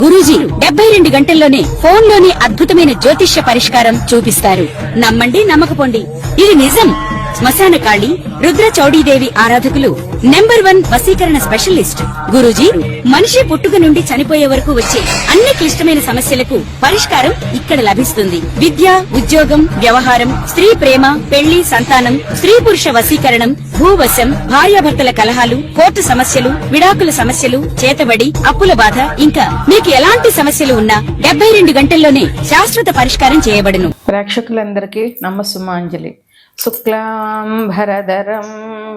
గురూజీ 72 గంటల్లోనే ఫోన్ లోని అద్భుతమైన జ్యోతిష్య పరిష్కారం చూపిస్తారు. నమ్మండి, నమ్మకపోండి, ఇది నిజం. శ్మశాన కాళి రుద్ర చౌడీదేవి ఆరాధకులు నంబర్ 1 వశీకరణ స్పెషలిస్ట్. గురూజీ మనిషి పుట్టుక నుండి చనిపోయే వరకు వచ్చే అన్ని క్లిష్టమైన సమస్యలకు పరిష్కారం ఇక్కడ లభిస్తుంది. విద్య, ఉద్యోగం, వ్యవహారం, స్త్రీ ప్రేమ, పెళ్లి, సంతానం, స్త్రీ పురుష వశీకరణం, భూవశం, భార్యాభర్తల కలహాలు, కోర్టు సమస్యలు, విడాకుల సమస్యలు, చేతబడి, అప్పుల బాధ, ఇంకా మీకు ఎలాంటి సమస్యలు ఉన్నా 72 గంటల్లోనే శాశ్వత పరిష్కారం చేయబడును. ప్రేక్షకులందరికీ నమస్సుమాంజలి. శుక్లాంబరధరం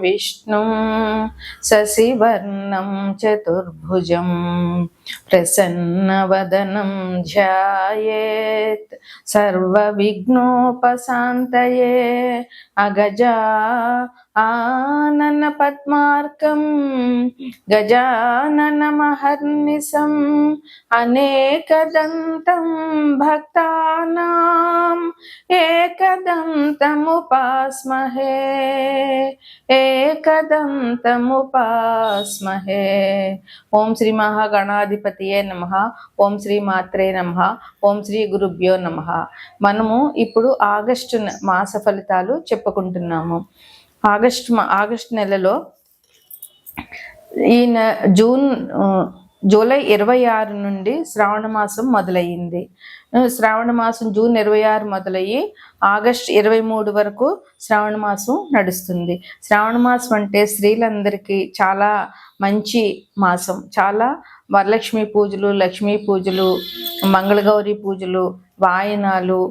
విష్ణుం శశివర్ణం చతుర్భుజం ప్రసన్నవదనం ధ్యాయేత్ సర్వవిఘ్నోపశాంతయే. అగజా ఆనన పద్మార్కం గజాననమహర్నిశం అనేకదంతం భక్తానాం ఏకదంతముపాస్మహే ఏకదంతముపాస్మహే. ఓం శ్రీ మహాగణాధిపతియే నమః. ఓం శ్రీ మాత్రే నమః. ఓం శ్రీ గురుభ్యో నమః. మనము ఇప్పుడు ఆగస్టు మాస ఫలితాలు చెప్పుకుంటున్నాము. ఆగస్టు నెలలో ఈ జూలై 26 నుండి శ్రావణ మాసం మొదలయ్యింది. శ్రావణ మాసం జూన్ 26 మొదలయ్యి ఆగస్టు 23 వరకు శ్రావణ మాసం నడుస్తుంది. శ్రావణ మాసం అంటే స్త్రీలందరికీ చాలా మంచి మాసం. చాలా వరలక్ష్మి పూజలు, లక్ష్మీ పూజలు, మంగళగౌరి పూజలు, వాయనాలు,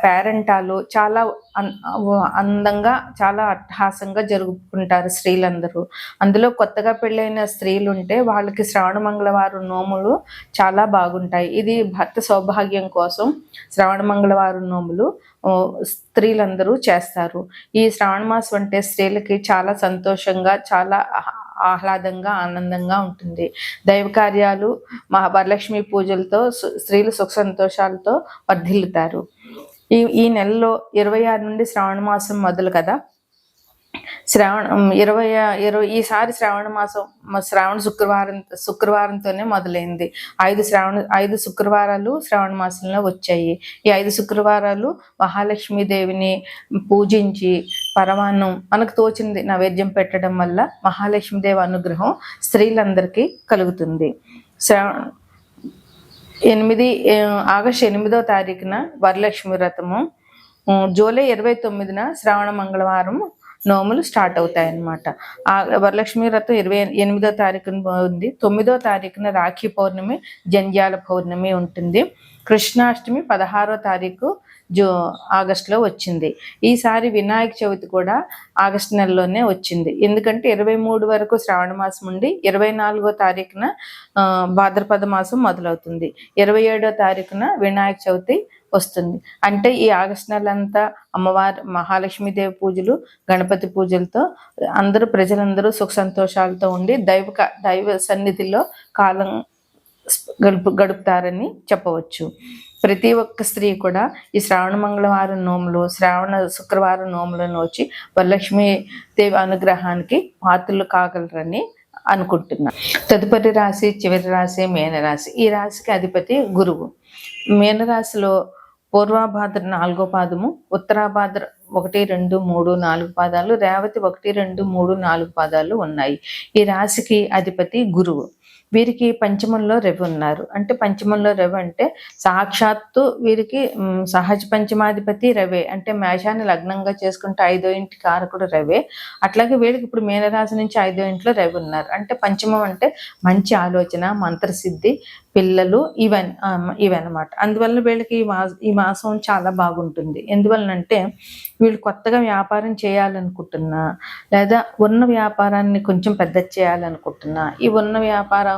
పేరంటాలు చాలా అందంగా, చాలా అట్టహాసంగా జరుపుకుంటారు స్త్రీలందరూ. అందులో కొత్తగా పెళ్ళైన స్త్రీలు ఉంటే వాళ్ళకి శ్రావణ మంగళవారం నోములు చాలా బాగుంటాయి. ఇది భర్త సౌభాగ్యం కోసం శ్రావణ మంగళవారం నోములు స్త్రీలందరూ చేస్తారు. ఈ శ్రావణ మాసం అంటే స్త్రీలకి చాలా సంతోషంగా, చాలా ఆహ్లాదంగా, ఆనందంగా ఉంటుంది. దైవ కార్యాలు, వరలక్ష్మి పూజలతో స్త్రీలు సుఖ సంతోషాలతో వర్ధిల్లుతారు. ఈ నెలలో 26 నుండి శ్రావణ మాసం మొదలు కదా. ఈసారి శ్రావణ మాసం శ్రావణ శుక్రవారంతోనే మొదలైంది. 5 శుక్రవారాలు శ్రావణ మాసంలో వచ్చాయి. ఈ 5 శుక్రవారాలు మహాలక్ష్మీదేవిని పూజించి పరమాన్నం మనకు తోచింది నైవేద్యం పెట్టడం వల్ల మహాలక్ష్మీదేవి అనుగ్రహం స్త్రీలందరికీ కలుగుతుంది. ఆగస్టు 8వ తారీఖున వరలక్ష్మి వ్రతము, జూలై 29న శ్రావణ మంగళవారం నోములు స్టార్ట్ అవుతాయి అన్నమాట. వరలక్ష్మి వ్రతం 28వ తారీఖున ఉంది. 9వ తారీఖున రాఖీ పౌర్ణమి, జంధ్యాల పౌర్ణమి ఉంటుంది. కృష్ణాష్టమి 16వ తారీఖు ఆగస్టులో వచ్చింది. ఈసారి వినాయక చవితి కూడా ఆగస్టు నెలలోనే వచ్చింది. ఎందుకంటే 23 వరకు శ్రావణ మాసం ఉండి 24వ తారీఖున భాద్రపద మాసం మొదలవుతుంది. 27వ తారీఖున వినాయక చవితి వస్తుంది. అంటే ఈ ఆగస్టు నెలంతా అమ్మవారి మహాలక్ష్మీదేవి పూజలు, గణపతి పూజలతో ప్రజలందరూ సుఖ సంతోషాలతో ఉండి దైవ సన్నిధిలో కాలం గడుపుతారని చెప్పవచ్చు. ప్రతి ఒక్క స్త్రీ కూడా ఈ శ్రావణ మంగళవారం నోములు, శ్రావణ శుక్రవారం నోములను వచ్చి వరలక్ష్మీ దేవి అనుగ్రహానికి పాత్రలు కాగలరని అనుకుంటున్నా. తదుపరి రాశి, చివరి రాశి మీనరాశి. ఈ రాశికి అధిపతి గురువు. మీనరాశిలో పూర్వాభాద్ర 4వ పాదము, ఉత్తరాభాద్ర 1, 2, 3, 4 పాదాలు, రేవతి 1, 2, 3, 4 పాదాలు ఉన్నాయి. ఈ రాశికి అధిపతి గురువు. వీరికి పంచమంలో రవి ఉన్నారు. అంటే పంచమంలో రవి అంటే సాక్షాత్తు వీరికి సహజ పంచమాధిపతి రవే. అంటే మేషాన్ని లగ్నంగా చేసుకుంటే 5వ ఇంటి కారకుడు రవే. అట్లాగే వీళ్ళకి ఇప్పుడు మీనరాశి నుంచి 5వ ఇంట్లో రవి ఉన్నారు. అంటే పంచమం అంటే మంచి ఆలోచన, మంత్రసిద్ధి, పిల్లలు, ఇవన్నమాట. అందువల్ల వీళ్ళకి ఈ మాసం చాలా బాగుంటుంది. ఎందువలనంటే వీళ్ళు కొత్తగా వ్యాపారం చేయాలనుకుంటున్నా, లేదా ఉన్న వ్యాపారాన్ని కొంచెం పెద్ద చేయాలనుకుంటున్నా, ఈ ఉన్న వ్యాపారం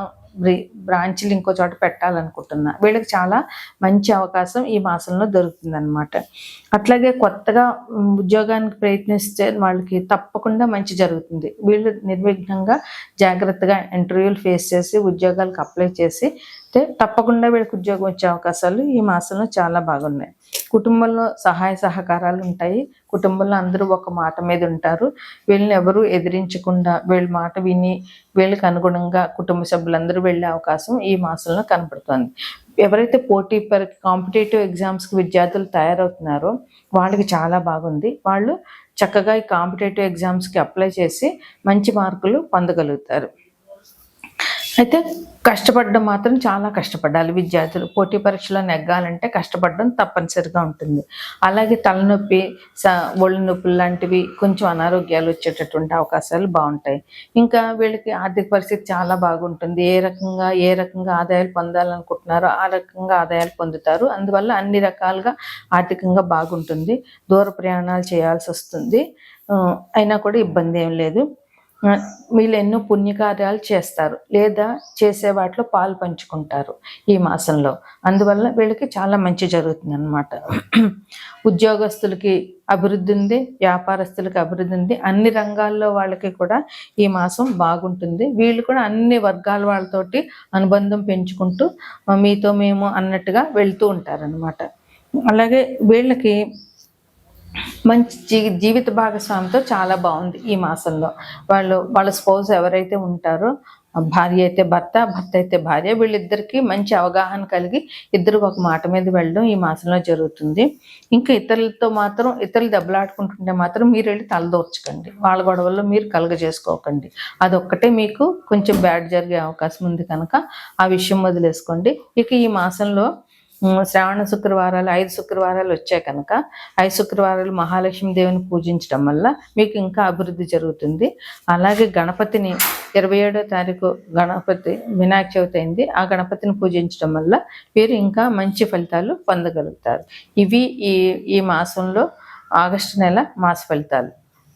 బ్రాంచ్లు ఇంకో చోట పెట్టాలనుకుంటున్నా, వీళ్ళకి చాలా మంచి అవకాశం ఈ మాసంలో దొరుకుతుంది అనమాట. అట్లాగే కొత్తగా ఉద్యోగానికి ప్రయత్నిస్తే వాళ్ళకి తప్పకుండా మంచి జరుగుతుంది. వీళ్ళు నిర్విఘ్నంగా జాగ్రత్తగా ఇంటర్వ్యూలు ఫేస్ చేసి ఉద్యోగాలకు అప్లై చేసి అయితే తప్పకుండా వీళ్ళకి ఉద్యోగం వచ్చే అవకాశాలు ఈ మాసంలో చాలా బాగున్నాయి. కుటుంబంలో సహాయ సహకారాలు ఉంటాయి. కుటుంబంలో అందరూ ఒక మాట మీద ఉంటారు. వీళ్ళని ఎవరు ఎదిరించకుండా వీళ్ళ మాట విని వీళ్ళకి అనుగుణంగా కుటుంబ సభ్యులందరూ వెళ్ళే అవకాశం ఈ మాసంలో కనపడుతుంది. ఎవరైతే కాంపిటేటివ్ ఎగ్జామ్స్కి విద్యార్థులు తయారవుతున్నారో వాళ్ళకి చాలా బాగుంది. వాళ్ళు చక్కగా ఈ కాంపిటేటివ్ ఎగ్జామ్స్కి అప్లై చేసి మంచి మార్కులు పొందగలుగుతారు. అయితే కష్టపడడం మాత్రం చాలా కష్టపడాలి. విద్యార్థులు పోటీ పరీక్షలో నెగ్గాలంటే కష్టపడడం తప్పనిసరిగా ఉంటుంది. అలాగే తలనొప్పి, ఒళ్ళు నొప్పులు లాంటివి, కొంచెం అనారోగ్యాలు వచ్చేటటువంటి అవకాశాలు బాగుంటాయి. ఇంకా వీళ్ళకి ఆర్థిక పరిస్థితి చాలా బాగుంటుంది. ఏ రకంగా ఆదాయాలు పొందాలనుకుంటున్నారో ఆ రకంగా ఆదాయాలు పొందుతారు. అందువల్ల అన్ని రకాలుగా ఆర్థికంగా బాగుంటుంది. దూర ప్రయాణాలు చేయాల్సి వస్తుంది, అయినా కూడా ఇబ్బంది ఏం లేదు. వీళ్ళు ఎన్నో పుణ్యకార్యాలు చేస్తారు లేదా చేసే వాటిలో పాలు పంచుకుంటారు ఈ మాసంలో. అందువల్ల వీళ్ళకి చాలా మంచి జరుగుతుంది అన్నమాట. ఉద్యోగస్తులకి అభివృద్ధి ఉంది, వ్యాపారస్తులకి అభివృద్ధి ఉంది. అన్ని రంగాల్లో వాళ్ళకి కూడా ఈ మాసం బాగుంటుంది. వీళ్ళు కూడా అన్ని వర్గాల వాళ్ళతోటి అనుబంధం పెంచుకుంటూ మీతో మేము అన్నట్టుగా వెళ్తూ ఉంటారనమాట. అలాగే వీళ్ళకి మంచి జీవిత భాగస్వామితో చాలా బాగుంది ఈ మాసంలో. వాళ్ళ స్పౌస్ ఎవరైతే ఉంటారో, భార్య అయితే భర్త, భర్త అయితే భార్య, వీళ్ళిద్దరికీ మంచి అవగాహన కలిగి ఇద్దరు ఒక మాట మీద వెళ్ళడం ఈ మాసంలో జరుగుతుంది. ఇంకా ఇతరులు దెబ్బలాడుకుంటుంటే మాత్రం మీరు వెళ్ళి తలదోర్చకండి. వాళ్ళ గొడవల్లో మీరు కలుగజేసుకోకండి. అదొక్కటే మీకు కొంచెం బ్యాడ్ జరిగే అవకాశం ఉంది కనుక ఆ విషయం వదిలేసుకోండి. ఇక ఈ మాసంలో శ్రావణ శుక్రవారాలు 5 శుక్రవారాలు వచ్చాయి కనుక 5 శుక్రవారాలు మహాలక్ష్మి దేవిని పూజించడం వల్ల మీకు ఇంకా అభివృద్ధి జరుగుతుంది. అలాగే గణపతిని 27వ తారీఖు గణపతి వినాయక చవితి అయింది. ఆ గణపతిని పూజించడం వల్ల మీరు ఇంకా మంచి ఫలితాలు పొందగలుగుతారు. ఇవి ఈ మాసంలో ఆగస్టు నెల మాస ఫలితాలు.